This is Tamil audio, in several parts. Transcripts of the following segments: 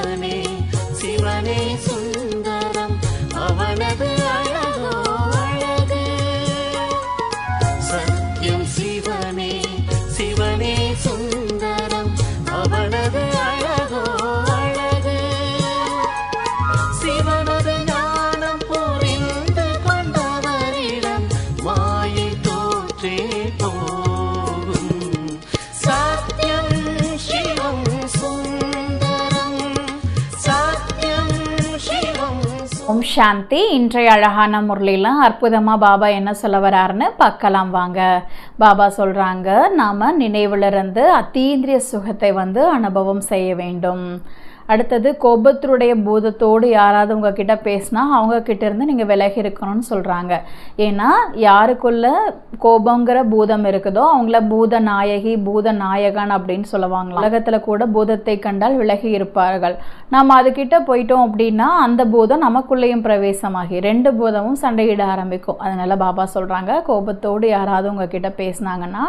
சிவனே சிவனே சுந்தரம் அவனது அழகோ அழகு. சத்யம் சிவனே சிவனே சுந்தரம் அவனது அழகோ அழகு. சிவனது ஞானம் புரிந்து கொண்டவரிடம் மாயை தோற்றே போகும். சத்யம் சிவம் சுந்தரம் சத்யம் சிவம். ஓம் சாந்தி. இன்றைய அழகான முரளியில் அற்புதமாக பாபா என்ன சொல்ல வராருன்னு பார்க்கலாம் வாங்க. பாபா சொல்கிறாங்க, நாம் நினைவிலிருந்து அத்தீந்திரிய சுகத்தை அனுபவம் செய்ய வேண்டும். அடுத்தது கோபத்தினுடைய பூதத்தோடு யாராவது உங்ககிட்ட பேசினா அவங்கக்கிட்ட இருந்து நீங்கள் விலகி இருக்கணும்னு சொல்கிறாங்க. ஏன்னா யாருக்குள்ள கோபங்கிற பூதம் இருக்குதோ அவங்கள பூத நாயகி பூத நாயகன் அப்படின்னு சொல்லுவாங்க. உலகத்தில் கூட பூதத்தை கண்டால் விலகி இருப்பார்கள். நம்ம அதுக்கிட்ட போயிட்டோம் அப்படின்னா அந்த பூதம் நமக்குள்ளேயும் பிரவேசமாகி ரெண்டு பூதமும் சண்டையிட ஆரம்பிக்கும். அதனால் பாபா சொல்கிறாங்க, கோபத்தோடு யாராவது உங்ககிட்ட பேசினாங்கன்னா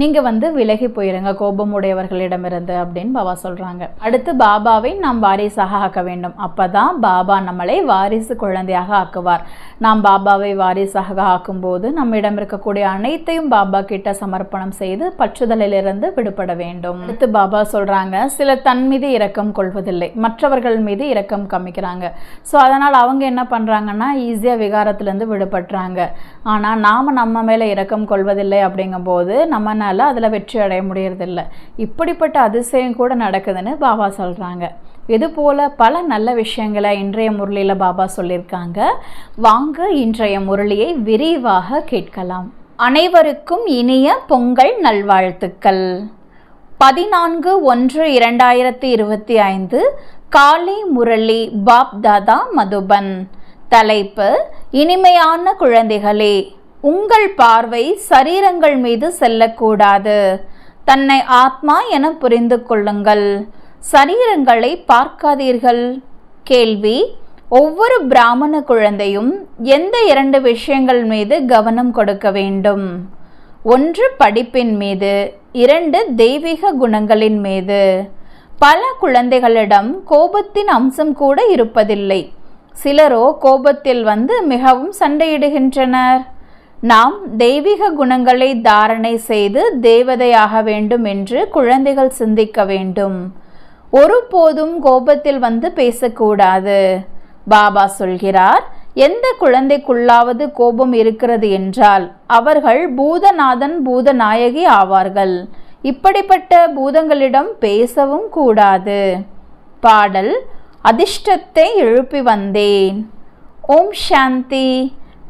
நீங்கள் விலகி போயிருங்க கோபமுடையவர்களிடமிருந்து அப்படின்னு பாபா சொல்கிறாங்க. அடுத்து பாபாவை நாம் வாரிசாக ஆக்க வேண்டும். அப்பதான் பாபா நம்மளை வாரிசு குழந்தையாக ஆக்குவார். நாம் பாபாவை வாரிசாக ஆக்கும்போது நம்மிடம் இருக்கக்கூடிய அனைத்தையும் பாபா கிட்ட சமர்ப்பணம் செய்து பற்றுதலிலிருந்து விடுபட வேண்டும். அடுத்து பாபா சொல்றாங்க, சிலர் தன் மீது இரக்கம் கொள்வதில்லை, மற்றவர்கள் மீது இரக்கம் காமிக்கிறாங்க. ஸோ அதனால் அவங்க என்ன பண்றாங்கன்னா ஈஸியாக விகாரத்திலிருந்து விடுபட்டுறாங்க. ஆனால் நாம் நம்ம மேலே இரக்கம் கொள்வதில்லை அப்படிங்கும்போது நம்மளால அதில் வெற்றி அடைய முடியறதில்லை. இப்படிப்பட்ட அதிசயம் கூட நடக்குதுன்னு பாபா சொல்றாங்க. இது போல பல நல்ல விஷயங்களை இன்றைய முரளியில் பாபா சொல்லியிருக்காங்க. வாங்க இன்றைய முரளியை விரிவாக கேட்கலாம். அனைவருக்கும் இனிய பொங்கல் நல்வாழ்த்துக்கள். 14/1/2025 காலை முரளி பாப் தாதா மதுபன். தலைப்பு, இனிமையான குழந்தைகளே, உங்கள் பார்வை சரீரங்கள் மீது செல்லக்கூடாது. தன்னை ஆத்மா என புரிந்து கொள்ளுங்கள். சரீரங்களை பார்க்காதீர்கள். கேள்வி, ஒவ்வொரு பிராமண குழந்தையும் எந்த 2 விஷயங்கள் மீது கவனம் கொடுக்க வேண்டும்? 1 படிப்பின் மீது, 2 தெய்வீக குணங்களின் மீது. பல குழந்தைகளிடம் கோபத்தின் அம்சம் கூட இருப்பதில்லை. சிலரோ கோபத்தில் மிகவும் சண்டையிடுகின்றனர். நாம் தெய்வீக குணங்களை தாரணை செய்து தேவதையாக வேண்டும் என்று குழந்தைகள் சிந்திக்க வேண்டும். ஒருபோதும் கோபத்தில் பேசக்கூடாது. பாபா சொல்கிறார், எந்த குழந்தைக்குள்ளாவது கோபம் இருக்கிறது என்றால் அவர்கள் பூதநாதன் பூதநாயகி ஆவார்கள். இப்படிப்பட்ட பூதங்களிடம் பேசவும் கூடாது. பாடல், அதிர்ஷ்டத்தை எழுப்பி வந்தேன். ஓம் சாந்தி.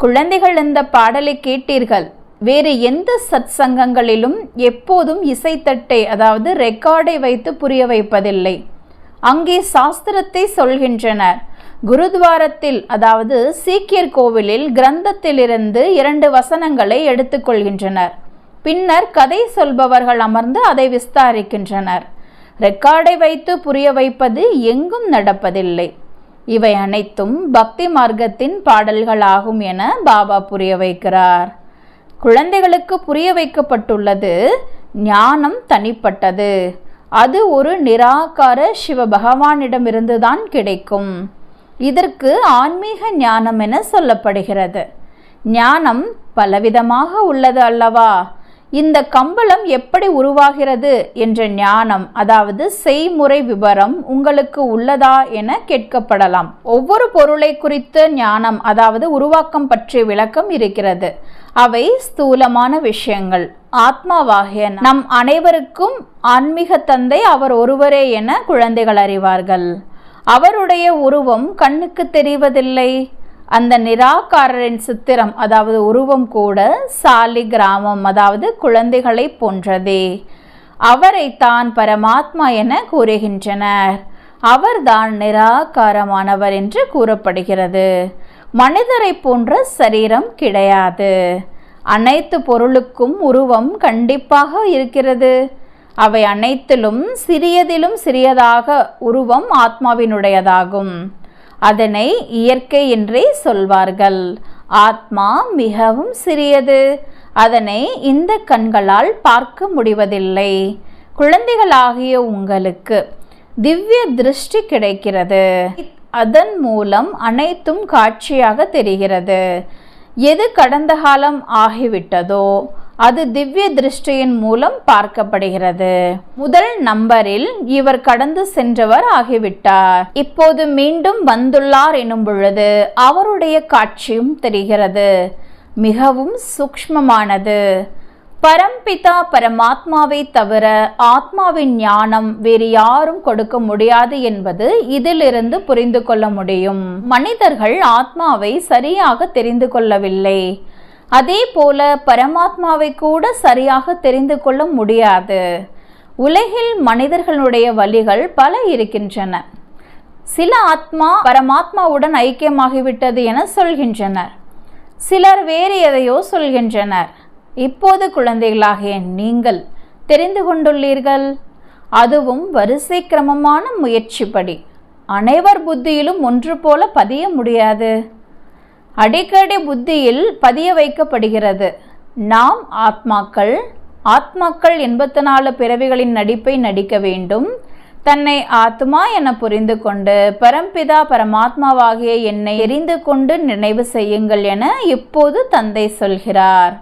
குழந்தைகள், இந்த பாடலை கேட்டீர்கள். வேறு எந்த சத் சங்கங்களிலும் எப்போதும் இசைத்தட்டை அதாவது ரெக்கார்டை வைத்து புரிய வைப்பதில்லை. அங்கே சாஸ்திரத்தை சொல்கின்றனர். குருத்வாரத்தில் அதாவது சீக்கியர் கோவிலில் கிரந்தத்திலிருந்து 2 வசனங்களை எடுத்துக்கொள்கின்றனர். பின்னர் கதை சொல்பவர்கள் அமர்ந்து அதை விஸ்தாரிக்கின்றனர். ரெக்கார்டை வைத்து புரிய வைப்பது எங்கும் நடப்பதில்லை. இவை அனைத்தும் பக்தி மார்க்கத்தின் பாடல்களாகும் என பாபா புரிய வைக்கிறார். குழந்தைகளுக்கு புரிய வைக்கப்பட்டுள்ளது, ஞானம் தனிப்பட்டது. அது ஒரு நிராகார சிவ பகவானிடமிருந்துதான் கிடைக்கும். இதற்கு ஆன்மீக ஞானம் என சொல்லப்படுகிறது. ஞானம் பலவிதமாக உள்ளது அல்லவா? இந்த கம்பளம் எப்படி உருவாகிறது என்ற ஞானம் அதாவது செய்முறை விவரம் உங்களுக்கு உள்ளதா என கேட்கப்படலாம். ஒவ்வொரு பொருளை குறித்த ஞானம் அதாவது உருவாக்கம் பற்றிய விளக்கம் இருக்கிறது. அவை ஸ்தூலமான விஷயங்கள். ஆத்மாவாகிய நம் அனைவருக்கும் ஆன்மீக தந்தை அவர் ஒருவரே என குழந்தைகள் அறிவார்கள். அவருடைய உருவம் கண்ணுக்கு தெரிவதில்லை. அந்த நிராகாரரின் சித்திரம் அதாவது உருவம் கூட சாலி கிராமம் அதாவது குழந்தைகளை போன்றதே. அவரைத்தான் பரமாத்மா என கூறுகின்றனர். அவர்தான் நிராகாரமானவர் என்று கூறப்படுகிறது. மனிதரை போன்ற சரீரம் கிடையாது. அனைத்து பொருளுக்கும் உருவம் கண்டிப்பாக இருக்கிறது. அவை அனைத்திலும் சிறியதிலும் சிறியதாக உருவம் ஆத்மாவினுடையதாகும். அதனை இயற்கை என்றே சொல்வார்கள். ஆத்மா மிகவும் சிறியது. அதனை இந்த கண்களால் பார்க்க முடிவதில்லை. குழந்தைகளாகிய உங்களுக்கு திவ்ய திருஷ்டி கிடைக்கிறது. அதன் மூலம் அனைத்தும் காட்சியாக தெரிகிறது. எது கடந்த காலம் ஆகிவிட்டதோ அது திவ்ய திருஷ்டியின் மூலம் பார்க்கப்படுகிறது. முதல் நம்பரில் இவர் கடந்து சென்றவர் ஆகிவிட்டார், இப்போது மீண்டும் வந்துள்ளார் எனும் பொழுது அவருடைய காட்சியும் தெரிகிறது. மிகவும் சூக்ஷ்மமானது. பரம்பிதா பரமாத்மாவை தவிர ஆத்மாவின் ஞானம் வேறு யாரும் கொடுக்க முடியாது என்பது இதிலிருந்து புரிந்து கொள்ள முடியும். மனிதர்கள் ஆத்மாவை சரியாக தெரிந்து கொள்ளவில்லை. அதே போல பரமாத்மாவை கூட சரியாக தெரிந்து கொள்ள முடியாது. உலகில் மனிதர்களுடைய வழிகள் பல இருக்கின்றன. சில ஆத்மா பரமாத்மாவுடன் ஐக்கியமாகிவிட்டது என சொல்கின்றனர். சிலர் வேறு எதையோ சொல்கின்றனர். இப்போது குழந்தைகளாகிய நீங்கள் தெரிந்து கொண்டுள்ளீர்கள். அதுவும் வரிசை கிரமமான முயற்சிப்படி. அனைவர் புத்தியிலும் ஒன்று போல பதிய முடியாது. அடிக்கடி புத்தியில் பதிய வைக்கப்படுகிறது. நாம் ஆத்மாக்கள் 84 பிறவிகளின் நடிப்பை நடிக்க வேண்டும். தன்னை ஆத்மா என புரிந்து கொண்டு பரம்பிதா பரமாத்மாவாகிய என்னை எரிந்து கொண்டு நினைவு செய்யுங்கள் என இப்போது தந்தை சொல்கிறார்.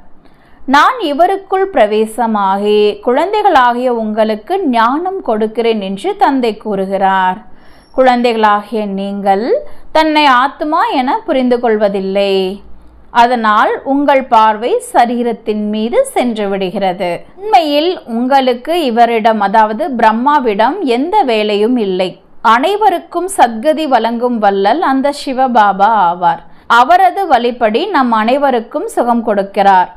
நான் இவருக்குள் பிரவேசமாகி குழந்தைகளாகிய உங்களுக்கு ஞானம் கொடுக்கிறேன் என்று தந்தை கூறுகிறார். குழந்தைகளாகிய நீங்கள் தன்னை ஆத்மா என புரிந்து கொள்வதில்லை. அதனால் உங்கள் பார்வை சரீரத்தின் மீது சென்று விடுகிறது. உண்மையில் உங்களுக்கு இவரிடம், அதாவது பிரம்மாவிடம் எந்த வேலையும் இல்லை. அனைவருக்கும் சத்கதி வழங்கும் வல்லல் அந்த சிவபாபா ஆவார். அவரது வழிப்படி நம் அனைவருக்கும் சுகம் கொடுக்கிறார்.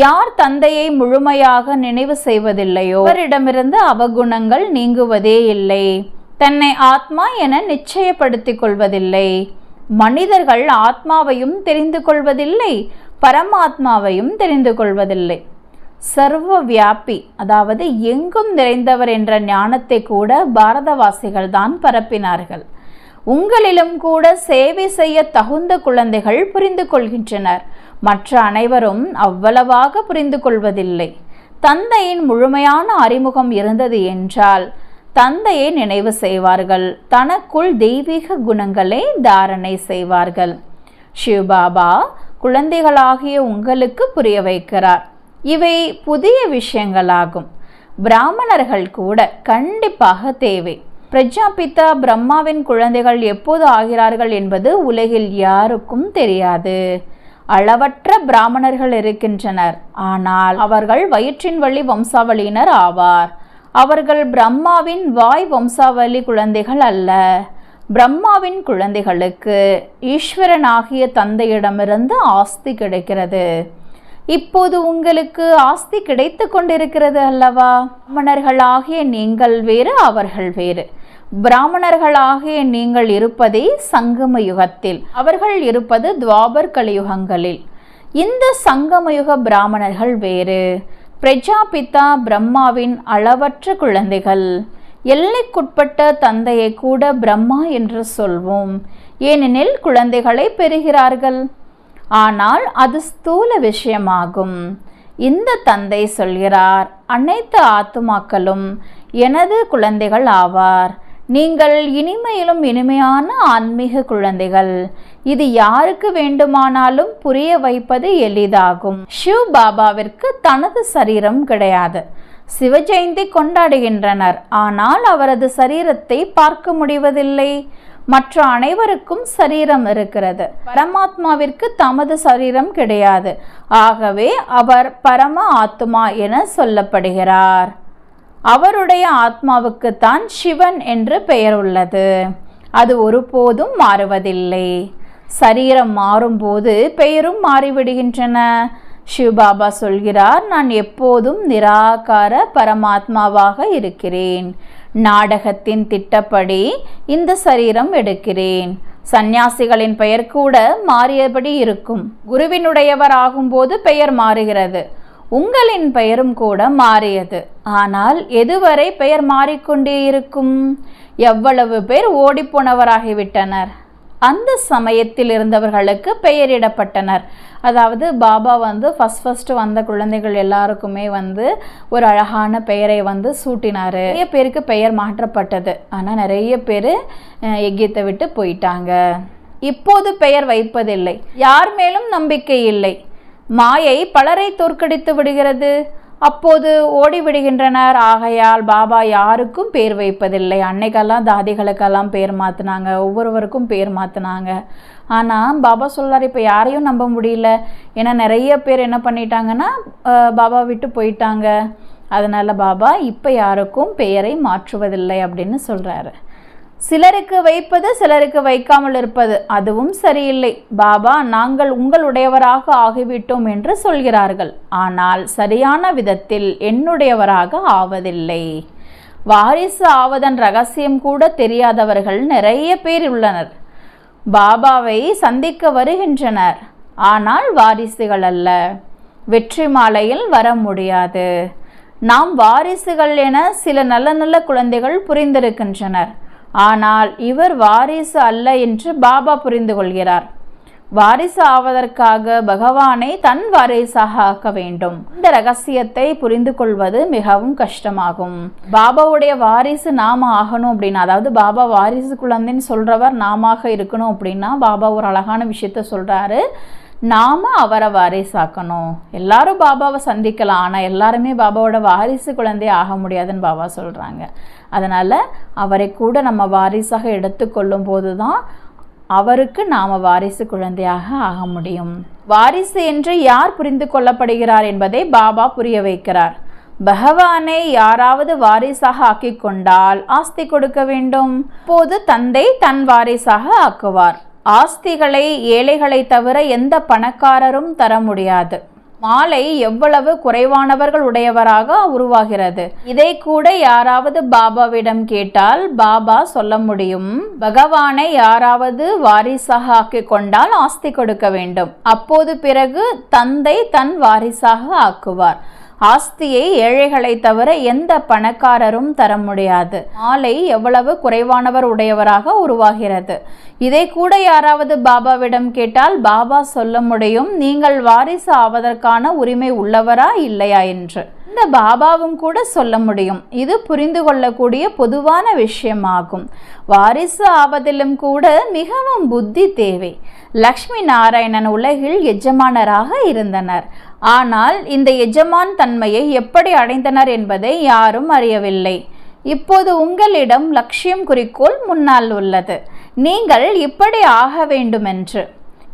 யார் தந்தையை முழுமையாக நினைவு செய்வதில்லையோ அவரிடமிருந்து அவகுணங்கள் நீங்குவதே இல்லை. தன்னை ஆத்மா என நிச்சயப்படுத்திக் கொள்வதில்லை. மனிதர்கள் ஆத்மாவையும் தெரிந்து கொள்வதில்லை, பரமாத்மாவையும் தெரிந்து கொள்வதில்லை. சர்வ வியாபி, அதாவது எங்கும் நிறைந்தவர் என்ற ஞானத்தை கூட பாரதவாசிகள் தான் பரப்பினார்கள். உங்களிலும் கூட சேவை செய்ய தகுந்த குழந்தைகள் புரிந்து கொள்கின்றனர். மற்ற அனைவரும் அவ்வளவாக புரிந்து கொள்வதில்லை. தந்தையின் முழுமையான அறிமுகம் இருந்தது என்றால் தந்தையை நினைவு செய்வார்கள். தனக்குள் தெய்வீக குணங்களை தாரணை செய்வார்கள். சிவபாபா குழந்தைகளாகிய உங்களுக்கு புரிய வைக்கிறார். இவை புதிய விஷயங்களாகும். பிராமணர்கள் கூட கண்டிப்பாக தேவை. பிரஜாபிதா பிரம்மாவின் குழந்தைகள் எப்போது ஆகிறார்கள் என்பது உலகில் யாருக்கும் தெரியாது. அளவற்ற பிராமணர்கள் இருக்கின்றனர். ஆனால் அவர்கள் வயிற்றின் வழி வம்சாவளியினர் ஆவார். அவர்கள் பிரம்மாவின் வாய் வம்சாவளி குழந்தைகள் அல்ல. பிரம்மாவின் குழந்தைகளுக்கு ஈஸ்வரனாகிய தந்தையிடமிருந்து ஆஸ்தி கிடைக்கிறது. இப்போது உங்களுக்கு ஆஸ்தி கிடைத்து கொண்டிருக்கிறது அல்லவா? பிராமணர்களாகிய நீங்கள் வேறு, அவர்கள் வேறு. பிராமணர்களாகிய நீங்கள் இருப்பதே சங்கம யுகத்தில், அவர்கள் இருப்பது துவாபர் கலியுகங்களில். இந்த சங்கமயுக பிராமணர்கள் வேறு. பிரஜாபிதா பிரம்மாவின் அளவற்ற குழந்தைகள். எல்லைக்குட்பட்ட தந்தையை கூட பிரம்மா என்று சொல்வோம், ஏனெனில் குழந்தைகளை பெறுகிறார்கள். ஆனால் அது ஸ்தூல விஷயமாகும். இந்த தந்தை சொல்கிறார், அனைத்து ஆத்துமாக்களும் எனது குழந்தைகள் ஆவார். நீங்கள் இனிமையிலும் இனிமையான ஆன்மீக குழந்தைகள். இது யாருக்கு வேண்டுமானாலும் புரிய வைப்பது எளிதாகும். சிவ் பாபாவிற்கு தனது சரீரம் கிடையாது. சிவஜெயந்தி கொண்டாடுகின்றனர், ஆனால் அவரது சரீரத்தை பார்க்க முடிவதில்லை. மற்ற அனைவருக்கும் சரீரம் இருக்கிறது. பரமாத்மாவிற்கு தமது சரீரம் கிடையாது. ஆகவே அவர் பரம ஆத்மா என சொல்லப்படுகிறார். அவருடைய ஆத்மாவுக்கு தான் சிவன் என்று பெயர் உள்ளது. அது ஒருபோதும் மாறுவதில்லை. சரீரம் மாறும்போது பெயரும் மாறிவிடுகின்றன. சிவபாபா சொல்கிறார், நான் எப்போதும் நிராகார பரமாத்மாவாக இருக்கிறேன். நாடகத்தின் திட்டப்படி இந்த சரீரம் எடுக்கிறேன். சந்நியாசிகளின் பெயர் கூட மாறியபடி இருக்கும். குருவினுடையவர் ஆகும்போது பெயர் மாறுகிறது. உங்களின் பெயரும் கூட மாறியது. ஆனால் எதுவரை பெயர் மாறிக்கொண்டே இருக்கும்? எவ்வளவு பேர் ஓடிப்போனவராகிவிட்டனர். அந்த சமயத்தில் இருந்தவர்களுக்கு பெயரிடப்பட்டனர். அதாவது பாபா ஃபஸ்ட்டு வந்த குழந்தைகள் எல்லாருக்குமே ஒரு அழகான பெயரை சூட்டினார். நிறைய பேருக்கு பெயர் மாற்றப்பட்டது. ஆனால் நிறைய பேர் எகிப்தை விட்டு போயிட்டாங்க. இப்போது பெயர் வைப்பதில்லை. யார் மேலும் நம்பிக்கை இல்லை. மாயை பலரை தோற்கடித்து விடுகிறது. அப்போது ஓடிவிடுகின்றனர். ஆகையால் பாபா யாருக்கும் பேர் வைப்பதில்லை. அன்னைக்கெல்லாம் தாதிகளுக்கெல்லாம் பேர் மாற்றினாங்க, ஒவ்வொருவருக்கும் பேர் மாற்றினாங்க. ஆனால் பாபா சொல்கிறார், இப்போ யாரையும் நம்ப முடியல. ஏன்னா நிறைய பேர் என்ன பண்ணிட்டாங்கன்னா பாபா விட்டு போயிட்டாங்க. அதனால் பாபா இப்போ யாருக்கும் பெயரை மாற்றுவதில்லை அப்படின்னு சொல்கிறாரு. சிலருக்கு வைப்பது, சிலருக்கு வைக்காமல் இருப்பது, அதுவும் சரியில்லை. பாபா நாங்கள் உங்களுடையவராக ஆகிவிட்டோம் என்று சொல்கிறார்கள். ஆனால் சரியான விதத்தில் என்னுடையவராக ஆவதில்லை. வாரிசு ஆவதன் ரகசியம் கூட தெரியாதவர்கள் நிறைய பேர் உள்ளனர். பாபாவை சந்திக்க வருகின்றனர், ஆனால் வாரிசுகள் அல்ல. வெற்றி மாலையில் வர முடியாது. நாம் வாரிசுகள் என சில நல்ல நல்ல குழந்தைகள் புரிந்திருக்கின்றனர். ஆனால் இவர் வாரிசு அல்ல என்று பாபா புரிந்து கொள்கிறார். வாரிசு ஆவதற்காக பகவானை தன் வாரிசாக ஆக்க வேண்டும். இந்த ரகசியத்தை புரிந்து கொள்வது மிகவும் கஷ்டமாகும். பாபாவுடைய வாரிசு நாம ஆகணும் அப்படின்னா, அதாவது பாபா வாரிசு குழந்தைன்னு சொல்றவர் நாம இருக்கணும் அப்படின்னா, பாபா ஒரு அழகான விஷயத்த சொல்றாரு. நாம அவரை வாரிசாக்கணும். எல்லாரும் பாபாவை சந்திக்கலாம், ஆனால் எல்லாருமே பாபாவோட வாரிசு குழந்தை ஆக முடியாதுன்னு பாபா சொல்றாங்க. அதனால் அவரை கூட நம்ம வாரிசாக எடுத்துக்கொள்ளும் போது தான் அவருக்கு நாம் வாரிசு குழந்தையாக ஆக முடியும். வாரிசு என்று யார் புரிந்து கொள்ளப்படுகிறார் என்பதை பாபா புரிய வைக்கிறார். பகவானை யாராவது வாரிசாக ஆக்கி கொண்டால் ஆஸ்தி கொடுக்க வேண்டும். போது தந்தை தன் வாரிசாக ஆக்குவார். ஆஸ்திகளை ஏழைகளை தவிர எந்த பணக்காரரும் தர முடியாது. மாலை எவ்வளவு குறைவானவர்கள் உடையவராக உருவாகிறது. இதை கூட யாராவது பாபாவிடம் கேட்டால் பாபா சொல்ல முடியும். பகவானை யாராவது வாரிசாக ஆக்கி கொண்டால் ஆஸ்தி கொடுக்க வேண்டும். அப்போது பிறகு தந்தை தன் வாரிசாக ஆக்குவார். ஆஸ்தியை ஏழைகளை தவிர எந்த பணக்காரரும் தர முடியாது. மாலை எவ்வளவு குறைவானவர் உடையவராக உருவாகிறது. இதை கூட யாராவது பாபாவிடம் கேட்டால் பாபா சொல்ல முடியும், நீங்கள் வாரிசு ஆவதற்கான உரிமை உள்ளவரா இல்லையா என்று. இந்த பாபாவும் கூட சொல்ல முடியும். இது புரிந்து கொள்ளக்கூடிய பொதுவான விஷயமாகும். வாரிசு ஆவதிலும் கூட மிகவும் புத்தி தேவை. லக்ஷ்மி நாராயணன் உலகில் எஜமானராக இருந்தனர். ஆனால் இந்த எஜமான் தன்மையை எப்படி அடைந்தனர் என்பதை யாரும் அறியவில்லை. இப்போது உங்களிடம் லட்சியம், குறிக்கோள் முன்னால் உள்ளது. நீங்கள் இப்படி ஆக வேண்டுமென்று.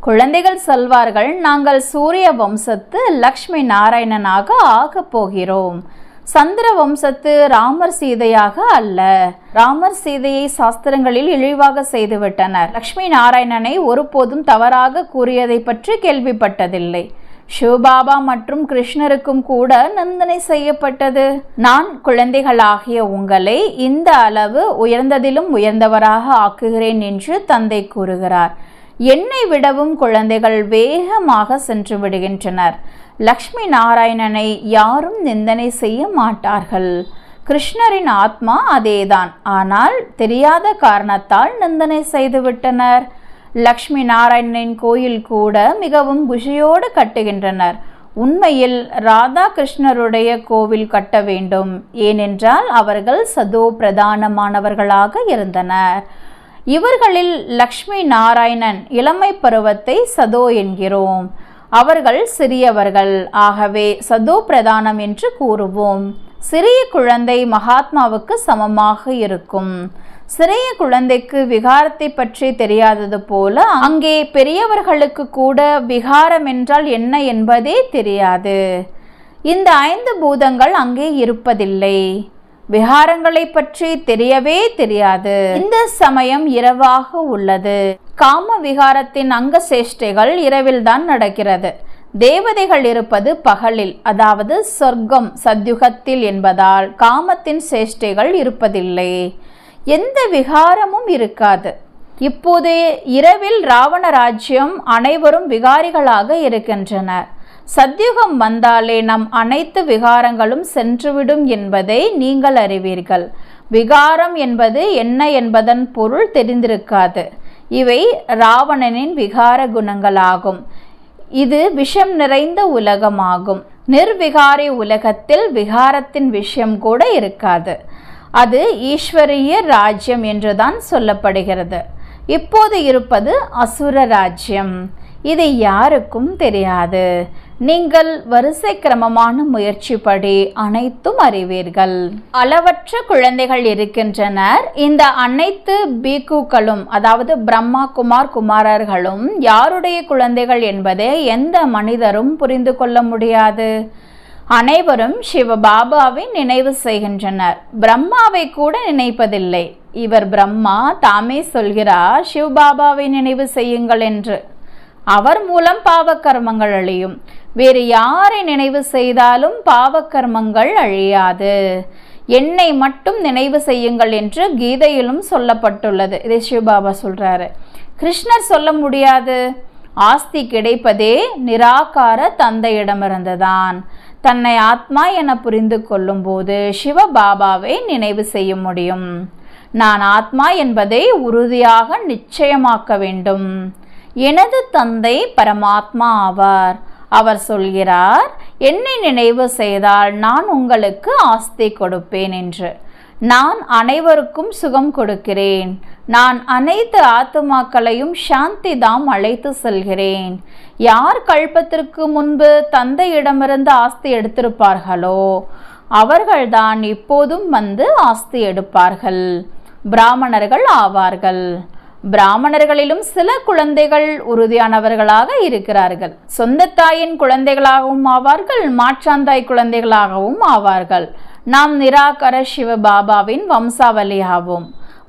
குழந்தைகள் சொல்வார்கள், நாங்கள் சூரிய வம்சத்து லக்ஷ்மி நாராயணனாக ஆகப் போகிறோம். சந்திர வம்சத்து ராமர் சீதையாக அல்ல. ராமர் சீதையை சாஸ்திரங்களில் இழிவாக செய்துவிட்டனர். லக்ஷ்மி நாராயணனை ஒருபோதும் தவறாக கூறியதை பற்றி கேள்விப்பட்டதில்லை. சிவபாபா மற்றும் கிருஷ்ணருக்கும் கூட நிந்தனை செய்யப்பட்டது. நான் குழந்தைகளாகிய உங்களை இந்த அளவு உயர்ந்ததிலும் உயர்ந்தவராக ஆக்குகிறேன் என்று தந்தை கூறுகிறார். என்னை விடவும் குழந்தைகள் வேகமாக சென்று விடுகின்றனர். லக்ஷ்மி நாராயணனை யாரும் நிந்தனை செய்ய மாட்டார்கள். கிருஷ்ணரின் ஆத்மா அதேதான். ஆனால் தெரியாத காரணத்தால் நிந்தனை செய்துவிட்டனர். லக்ஷ்மி நாராயணனின் கோயில் கூட மிகவும் குஷியோடு கட்டுகின்றனர். உண்மையில் ராதா கிருஷ்ணருடைய கோவில் கட்ட வேண்டும். ஏனென்றால் அவர்கள் சதோ பிரதானமானவர்களாக இருந்தனர். இவர்களில் லக்ஷ்மி நாராயணன் இளமை பருவத்தை சதோ என்கிறோம். அவர்கள் சிறியவர்கள், ஆகவே சதோ பிரதானம் என்று கூறுவோம். சிறிய குழந்தை மகாத்மாவுக்கு சமமாக இருக்கும். சிறிய குழந்தைக்கு விகாரத்தை பற்றி தெரியாதது போல அங்கே பெரியவர்களுக்கு கூட விகாரம் என்றால் என்ன என்பதே தெரியாது. இந்த 5 பூதங்கள் அங்கே இருப்பதில்லை. விகாரங்களை பற்றி தெரியவே தெரியாது. இந்த சமயம் இரவாக உள்ளது. காம விகாரத்தின் அங்க சேஷ்டைகள் இரவில்தான் நடக்கிறது. தேவதைகள் இருப்பது பகலில், அதாவது சொர்க்கம் சத்யுகத்தில் என்பதால் காமத்தின் சேஷ்டைகள் இருப்பதில்லை. எந்த விகாரமும் இருக்காது. இப்போது இரவில் ராவண ராஜ்யம் அனைவரும் விகாரிகளாக இருக்கின்றனர். சத்யுகம் வந்தாலே நம் அனைத்து விகாரங்களும் சென்றுவிடும் என்பதை நீங்கள் அறிவீர்கள். விகாரம் என்பது என்ன என்பதன் பொருள் தெரிந்திருக்காது. இவை ராவணனின் விகார குணங்களாகும். இது விஷம் நிறைந்த உலகமாகும். நிர்விகாரி உலகத்தில் விகாரத்தின் விஷயம் கூட இருக்காது. அது ஈஸ்வரிய ராஜ்யம் என்றுதான் சொல்லப்படுகிறது. இப்போது இருப்பது அசுர ராஜ்யம். இது யாருக்கும் தெரியாது. நீங்கள் வரிசை கிரமமான முயற்சிப்படி அனைத்தும் அறிவீர்கள். அளவற்ற குழந்தைகள் இருக்கின்றனர். இந்த அனைத்து பீக்குகளும், அதாவது பிரம்மா குமாரர்களும் யாருடைய குழந்தைகள் என்பதை எந்த மனிதரும் புரிந்து கொள்ள முடியாது. அனைவரும் சிவபாபாவை நினைவு செய்கின்றனர். பிரம்மாவை கூட நினைப்பதில்லை. இவர் பிரம்மா தாமே சொல்கிறார், சிவபாபாவை நினைவு செய்யுங்கள் என்று. அவர் மூலம் பாவக்கர்மங்கள் அழியும். வேறு யாரை நினைவு செய்தாலும் பாவக்கர்மங்கள் அழியாது. என்னை மட்டும் நினைவு செய்யுங்கள் என்று கீதையிலும் சொல்லப்பட்டுள்ளது. இதை சிவபாபா சொல்றாரு. கிருஷ்ணர் சொல்ல முடியாது. ஆஸ்தி கிடைப்பதே நிராகார தந்தையிடமிருந்துதான். தன்னை ஆத்மா என புரிந்து கொள்ளும் போது சிவபாபாவை நினைவு செய்ய முடியும். நான் ஆத்மா என்பதை உறுதியாக நிச்சயமாக்க வேண்டும். எனது தந்தை பரமாத்மா ஆவார். அவர் சொல்கிறார், என்னை நினைவு செய்தால் நான் உங்களுக்கு ஆஸ்தி கொடுப்பேன் என்று. நான் அனைவருக்கும் சுகம் கொடுக்கிறேன். நான் அனைத்து ஆத்துமாக்களையும் சாந்தி தாம் அழைத்து செல்கிறேன். யார் கல்பத்திற்கு முன்பு தந்தையிடமிருந்து ஆஸ்தி எடுத்திருப்பார்களோ அவர்கள்தான் இப்போதும் வந்து ஆஸ்தி எடுப்பார்கள். பிராமணர்கள் ஆவார்கள். பிராமணர்களிலும் சில குழந்தைகள் உறுதியானவர்களாக இருக்கிறார்கள். சொந்த தாயின் குழந்தைகளாகவும் ஆவார்கள், மாற்றாந்தாய் குழந்தைகளாகவும் ஆவார்கள். நாம் நிராகர சிவபாபாவின் வம்சாவளி ஆவோம்.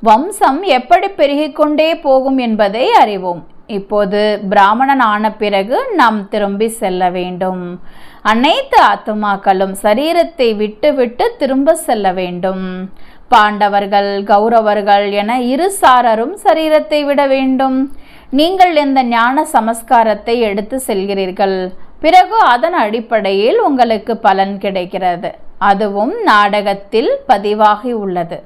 வம்சம் எப்படி பெருகிக்கொண்டே போகும் என்பதை அறிவோம். இப்போது பிராமணன் ஆன பிறகு நாம் திரும்பி செல்ல வேண்டும். அனைத்து ஆத்துமாக்களும் சரீரத்தை விட்டு விட்டு திரும்ப செல்ல வேண்டும். பாண்டவர்கள், கௌரவர்கள் என இரு சாரரும் சரீரத்தை விட வேண்டும். நீங்கள் இந்த ஞான சமஸ்காரத்தை எடுத்து செல்கிறீர்கள். பிறகு அதன் அடிப்படையில் உங்களுக்கு பலன் கிடைக்கிறது. அதுவும் நாடகத்தில் பதிவாகி உள்ளது.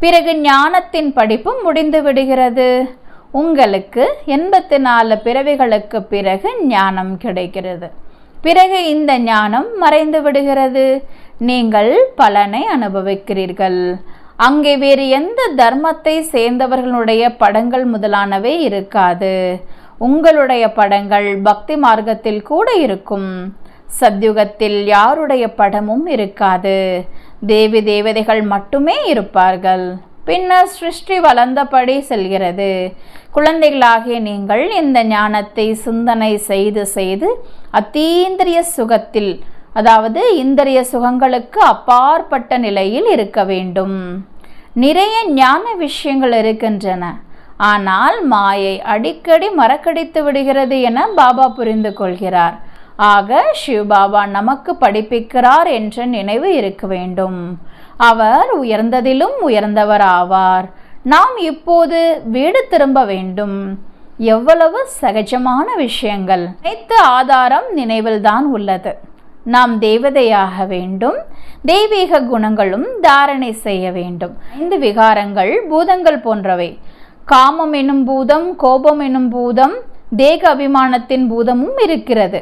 பிறகு ஞானத்தின் படிப்பும் முடிந்து விடுகிறது. உங்களுக்கு 84 பிறவிகளுக்கு பிறகு ஞானம் கிடைக்கிறது. பிறகு இந்த ஞானம் மறைந்து விடுகிறது. நீங்கள் பலனை அனுபவிக்கிறீர்கள். அங்கே வேறு எந்த தர்மத்தை சேர்ந்தவர்களுடைய படங்கள் முதலானவை இருக்காது. உங்களுடைய படங்கள் பக்தி மார்க்கத்தில் கூட இருக்கும். சத்யுகத்தில் யாருடைய படமும் இருக்காது. தேவி தேவதைகள் மட்டுமே இருப்பார்கள். பின்னர் சிருஷ்டி வளர்ந்தபடி செல்கிறது. குழந்தைகளாகிய நீங்கள் இந்த ஞானத்தை சிந்தனை செய்து செய்து அத்தீந்திரிய சுகத்தில், அதாவது இந்திரிய சுகங்களுக்கு அப்பாற்பட்ட நிலையில் இருக்க வேண்டும். நிறைய ஞான விஷயங்கள் இருக்கின்றன. ஆனால் மாயை அடிக்கடி மறக்கடித்து விடுகிறது என பாபா புரிந்து கொள்கிறார். ஆக சிவபாபா நமக்கு படிப்பிக்கிறார் என்ற நினைவு இருக்க வேண்டும். அவர் உயர்ந்ததிலும் உயர்ந்தவர் ஆவார். நாம் இப்போது வீடு திரும்ப வேண்டும். எவ்வளவு சகஜமான விஷயங்கள்! அனைத்து ஆதாரம் நினைவில்தான் உள்ளது. நாம் தேவதையாக வேண்டும். தெய்வீக குணங்களும் தாரணை செய்ய வேண்டும். 5 விகாரங்கள் பூதங்கள் போன்றவை. காமம் எனும் பூதம், கோபம் எனும் பூதம், தேக அபிமானத்தின் பூதமும் இருக்கிறது.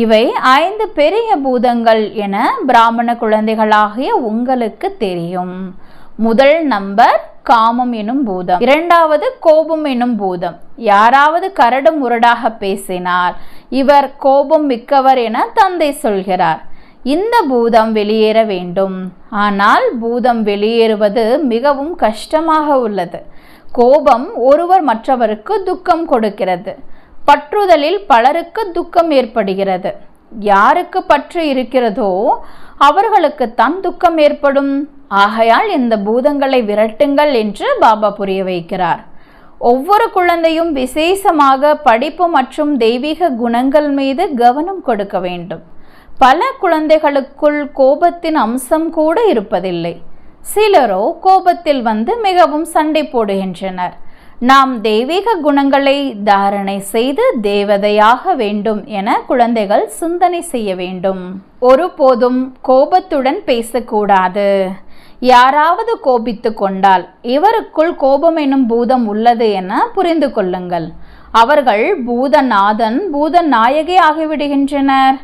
இவை 5 பெரிய பூதங்கள் என பிராமண குழந்தைகளாகிய உங்களுக்கு தெரியும். முதல் நம்பர் காமம் எனும் பூதம். 2வது கோபம் எனும் பூதம். யாராவது கரடு முரடாக பேசினால் இவர் கோபம் மிக்கவர் என தந்தை சொல்கிறார். இந்த பூதம் வெளியேற வேண்டும். ஆனால் பூதம் வெளியேறுவது மிகவும் கஷ்டமாக உள்ளது. கோபம் ஒருவர் மற்றவருக்கு துக்கம் கொடுக்கிறது. பற்றுதலில் பலருக்கு துக்கம் ஏற்படுகிறது. யாருக்கு பற்று இருக்கிறதோ அவர்களுக்குத்தான் துக்கம் ஏற்படும். ஆகையால் இந்த பூதங்களை விரட்டுங்கள் என்று பாபா புரிய வைக்கிறார். ஒவ்வொரு குழந்தையும் விசேஷமாக படிப்பு மற்றும் தெய்வீக குணங்கள் மீது கவனம் கொடுக்க வேண்டும். பல குழந்தைகளுக்குள் கோபத்தின் அம்சம் கூட இருப்பதில்லை. சிலரோ கோபத்தில் வந்து மிகவும் சண்டை போடுகின்றனர். நாம் தெய்வீக குணங்களை தாரணை செய்து தேவதையாக வேண்டும் என குழந்தைகள் சிந்தனை செய்ய வேண்டும். ஒருபோதும் கோபத்துடன் பேசக்கூடாது. யாராவது கோபித்து கொண்டால் இவருக்குள் கோபம் என்னும் பூதம் உள்ளது என புரிந்து கொள்ளுங்கள். அவர்கள் பூதநாதன் பூதநாயகி ஆகிவிடுகின்றனர்.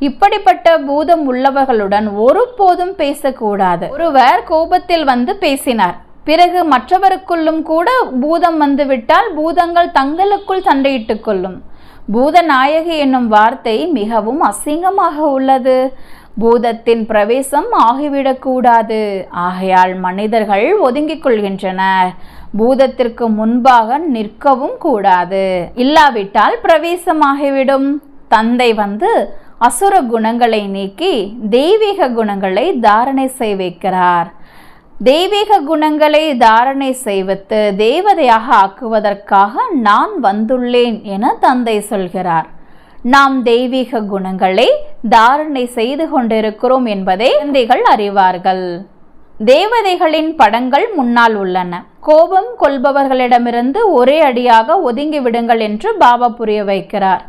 இப்படிப்பட்ட பூதம் உள்ளவர்களுடன் ஒருபோதும் பேசக்கூடாது. ஒருவர் கோபத்தில் வந்து பேசினார். பிறகு மற்றவருக்குள்ளும் கூட பூதம் வந்துவிட்டால் பூதங்கள் தங்களுக்குள் சண்டையிட்டுக் கொள்ளும். பூதநாயகி என்னும் வார்த்தை மிகவும் அசிங்கமாக உள்ளது. பூதத்தின் பிரவேசம் ஆகிவிடக்கூடாது. ஆகையால் மனிதர்கள் ஒதுங்கிக் கொள்கின்றனர். பூதத்திற்கு முன்பாக நிற்கவும் கூடாது. இல்லாவிட்டால் பிரவேசமாகிவிடும். தந்தை வந்து அசுர குணங்களை நீக்கி தெய்வீக குணங்களை தாரணை செய்விக்கிறார். தெய்வீக குணங்களை தாரணை செய்வித்து தேவதையாக ஆக்குவதற்காக நான் வந்துள்ளேன் என தந்தை சொல்கிறார். நாம் தெய்வீக குணங்களை தாரணை செய்து கொண்டிருக்கிறோம் என்பதை குழந்தைகள் அறிவார்கள். தேவதைகளின் படங்கள் முன்னால் உள்ளன. கோபம் கொள்பவர்களிடமிருந்து ஒரே அடியாக ஒதுங்கி விடுங்கள் என்று பாபா புரிய வைக்கிறார்.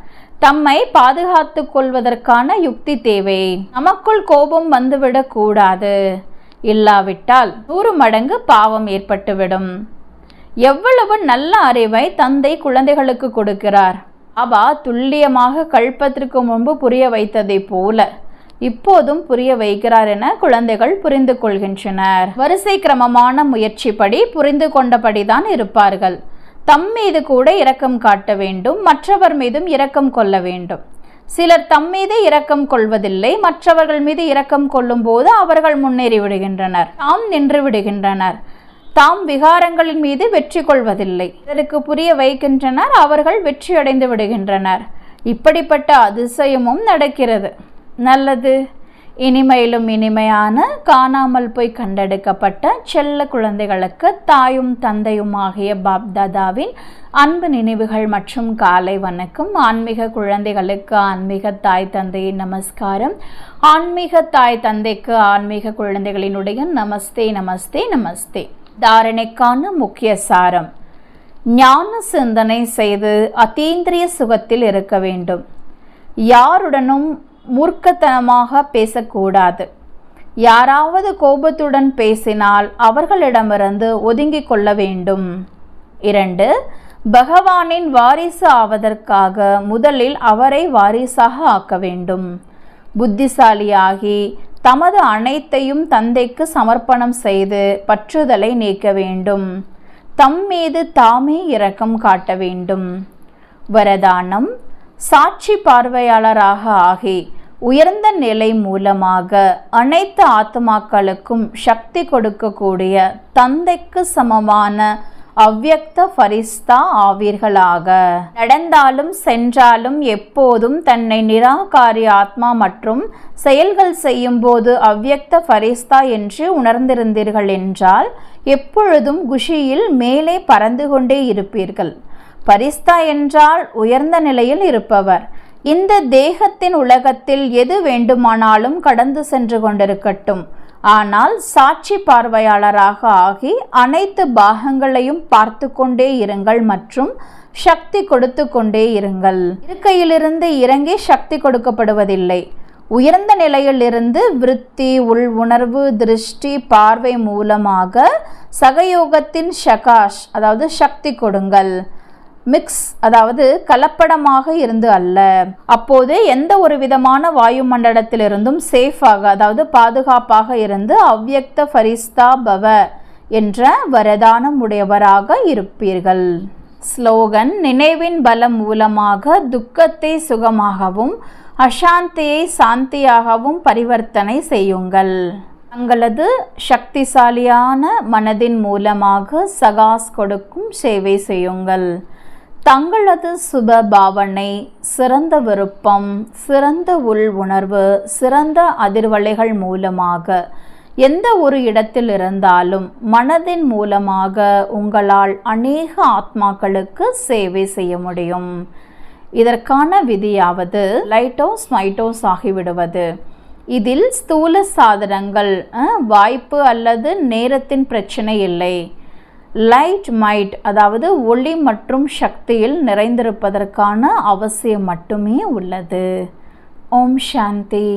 தம்மை பாதுகாத்து கொள்வதற்கான யுக்தி தேவை. நமக்குள் கோபம் வந்துவிடக் கூடாது. இல்லாவிட்டால் 100 மடங்கு பாவம் ஏற்பட்டுவிடும். எவ்வளவு நல்ல அறிவை தந்தை குழந்தைகளுக்கு கொடுக்கிறார். பாபா துல்லியமாக கல்பத்திற்கு முன்பு புரிய வைத்ததை போல இப்போதும் புரிய வைக்கிறார் என குழந்தைகள் புரிந்து கொள்கின்றனர். வரிசை கிரமமான முயற்சிப்படி புரிந்து கொண்டபடிதான் இருப்பார்கள். தம் மீது கூட இரக்கம் காட்ட வேண்டும், மற்றவர் மீதும் இரக்கம் கொள்ள வேண்டும். சிலர் தம் மீது இரக்கம் கொள்வதில்லை. மற்றவர்கள் மீது இரக்கம் கொள்ளும் போது அவர்கள் முன்னேறி விடுகின்றனர், தாம் நின்று விடுகின்றனர். தாம் விகாரங்களின் மீது வெற்றி கொள்வதில்லை. இதற்கு புரிய வைக்கின்றனர். அவர்கள் வெற்றியடைந்து விடுகின்றனர். இப்படிப்பட்ட அதிசயமும் நடக்கிறது. நல்லது. இனிமையிலும் இனிமையான காணாமல் போய் கண்டெடுக்கப்பட்ட செல்ல குழந்தைகளுக்கு தாயும் தந்தையும் ஆகிய பாப்தாதாவின் அன்பு நினைவுகள் மற்றும் காலை வணக்கம். ஆன்மீக குழந்தைகளுக்கு ஆன்மீக தாய் தந்தையின் நமஸ்காரம். ஆன்மீக தாய் தந்தைக்கு ஆன்மீக குழந்தைகளினுடைய நமஸ்தே நமஸ்தே நமஸ்தே. தாரணைக்கான முக்கிய சாரம்: ஞான சிந்தனை செய்து அதீந்திரிய சுகத்தில் இருக்க வேண்டும். யாருடனும் மூர்க்கத்தனமாக பேசக்கூடாது. யாராவது கோபத்துடன் பேசினால் அவர்களிடமிருந்து ஒதுங்கிக் கொள்ள வேண்டும். 2. பகவானின் வாரிசு ஆவதற்காக முதலில் அவரை வாரிசாக ஆக்க வேண்டும். புத்திசாலியாகி தமது அனைத்தையும் தந்தைக்கு சமர்ப்பணம் செய்து பற்றுதலை நீக்க வேண்டும். தம் மீது தாமே இரக்கம் காட்ட வேண்டும். வரதானம்: சாட்சி பார்வையாளராக ஆகி உயர்ந்த நிலை மூலமாக அனைத்து ஆத்மாக்களுக்கும் சக்தி கொடுக்கக்கூடிய தந்தைக்கு சமமான அவ்யக்த ஃபரிஸ்தா ஆவீர்களாக. நடந்தாலும் சென்றாலும் எப்போதும் தன்னை நிராகாரி ஆத்மா மற்றும் செயல்கள் செய்யும் போது அவ்யக்த ஃபரிஸ்தா என்று உணர்ந்திருந்தீர்கள் என்றால் எப்பொழுதும் குஷியில் மேலே பறந்து கொண்டே இருப்பீர்கள். பரிஸ்தா என்றால் உயர்ந்த நிலையில் இருப்பவர். இந்த தேகத்தின் உலகத்தில் எது வேண்டுமானாலும் கடந்து சென்று கொண்டிருக்கட்டும். ஆனால் சாட்சி பார்வையாளராக ஆகி அனைத்து பாகங்களையும் பார்த்து கொண்டே இருங்கள் மற்றும் சக்தி கொடுத்து கொண்டே இருங்கள். இருக்கையிலிருந்து இறங்கி சக்தி கொடுக்கப்படுவதில்லை. உயர்ந்த நிலையிலிருந்து விருத்தி, உள் உணர்வு, திருஷ்டி, பார்வை மூலமாக சகயோகத்தின் சகாஷ் அதாவது சக்தி கொடுங்கள். மிக்ஸ் அதாவது கலப்படமாக இருந்து அல்ல. அப்போது எந்த ஒரு விதமான வாயுமண்டலத்திலிருந்தும் சேஃபாக அதாவது பாதுகாப்பாக இருந்து அவ்யக்த ஃபரிஸ்தா பவ என்ற வரதானம் உடையவராக இருப்பீர்கள். ஸ்லோகன்: நினைவின் பலம் மூலமாக துக்கத்தை சுகமாகவும் அசாந்தியை சாந்தியாகவும் பரிவர்த்தனை செய்யுங்கள். தங்களது சக்திசாலியான மனதின் மூலமாக சகாஸ் கொடுக்கும் சேவை செய்யுங்கள். தங்களது சுப பாவனை, சிறந்த விருப்பம், சிறந்த உள் உணர்வு, சிறந்த அதிர்வலைகள் மூலமாக எந்த ஒரு இடத்தில் இருந்தாலும் மனதின் மூலமாக உங்களால் அநேக ஆத்மாக்களுக்கு சேவை செய்ய முடியும். இதற்கான விதியாவது லைட்டோஸ் மைட்டோஸ் ஆகிவிடுவது. இதில் ஸ்தூல சாதனங்கள் வாய்ப்பு அல்லது நேரத்தின் பிரச்சனை இல்லை. லைட் மைட் அதாவது ஒளி மற்றும் சக்தியில் நிறைந்திருப்பதற்கான அவசியம் மட்டுமே உள்ளது. ஓம் சாந்தி.